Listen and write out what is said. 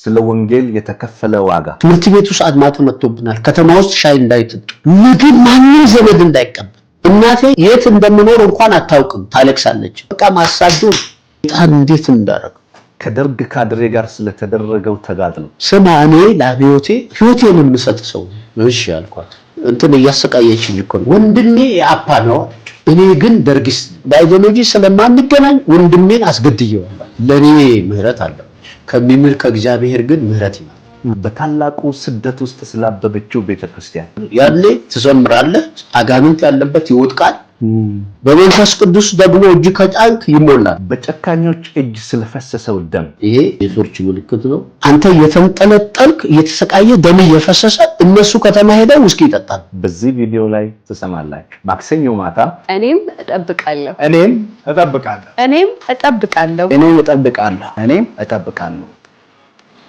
ስለ ወንጌል የተከፈለ ዋጋ ትምህርት ቤት ውስጥ አድማ ተመቶብናል። ከተማ ውስጥ ሻይ እንዳይጠጡ ምግብ ማንም ዘመድ እንዳይቀበል እናቴ የት እንደምኖር እንኳን አታውቅም ታለቅሳለች። በቃ ማሳዱ ጣን እንዴት እንዳረገ ከደርግ ካድሬ ጋር ስለተደረገው ተጋድሎ ስማ እኔ ለአብዮቴ ህይወቴን የምሰጥ ሰው እሺ አልኳት። እንትን እያሰቃየችኝ እኮ ወንድሜ አፓ ነው እኔ ግን ደርግስ በአይዲዮሎጂ ስለማንገናኝ ወንድሜን አስገድየዋለሁ። ለኔ ምህረት አለ ከሚምር ከእግዚአብሔር ግን ምህረት ይመጣል። በታላቁ ስደት ውስጥ ስላበበችው ቤተክርስቲያን ያኔ ትዘምራለህ፣ አጋንንት ያለበት ይወድቃል፣ በመንፈስ ቅዱስ ደግሞ እጅ ከጫንክ ይሞላል። በጨካኞች እጅ ስለፈሰሰው ደም ይሄ የቶርች ምልክት ነው። አንተ የተንጠለጠልክ እየተሰቃየ ደም እየፈሰሰ እነሱ ከተማ ሄደው ውስኪ ይጠጣል። በዚህ ቪዲዮ ላይ ትሰማላችሁ። ማክሰኞ ማታ እኔም እጠብቃለሁ። እኔም እጠብቃለሁ። እኔም እጠብቃለሁ። እኔም እጠብቃለሁ። እኔም እጠብቃለሁ።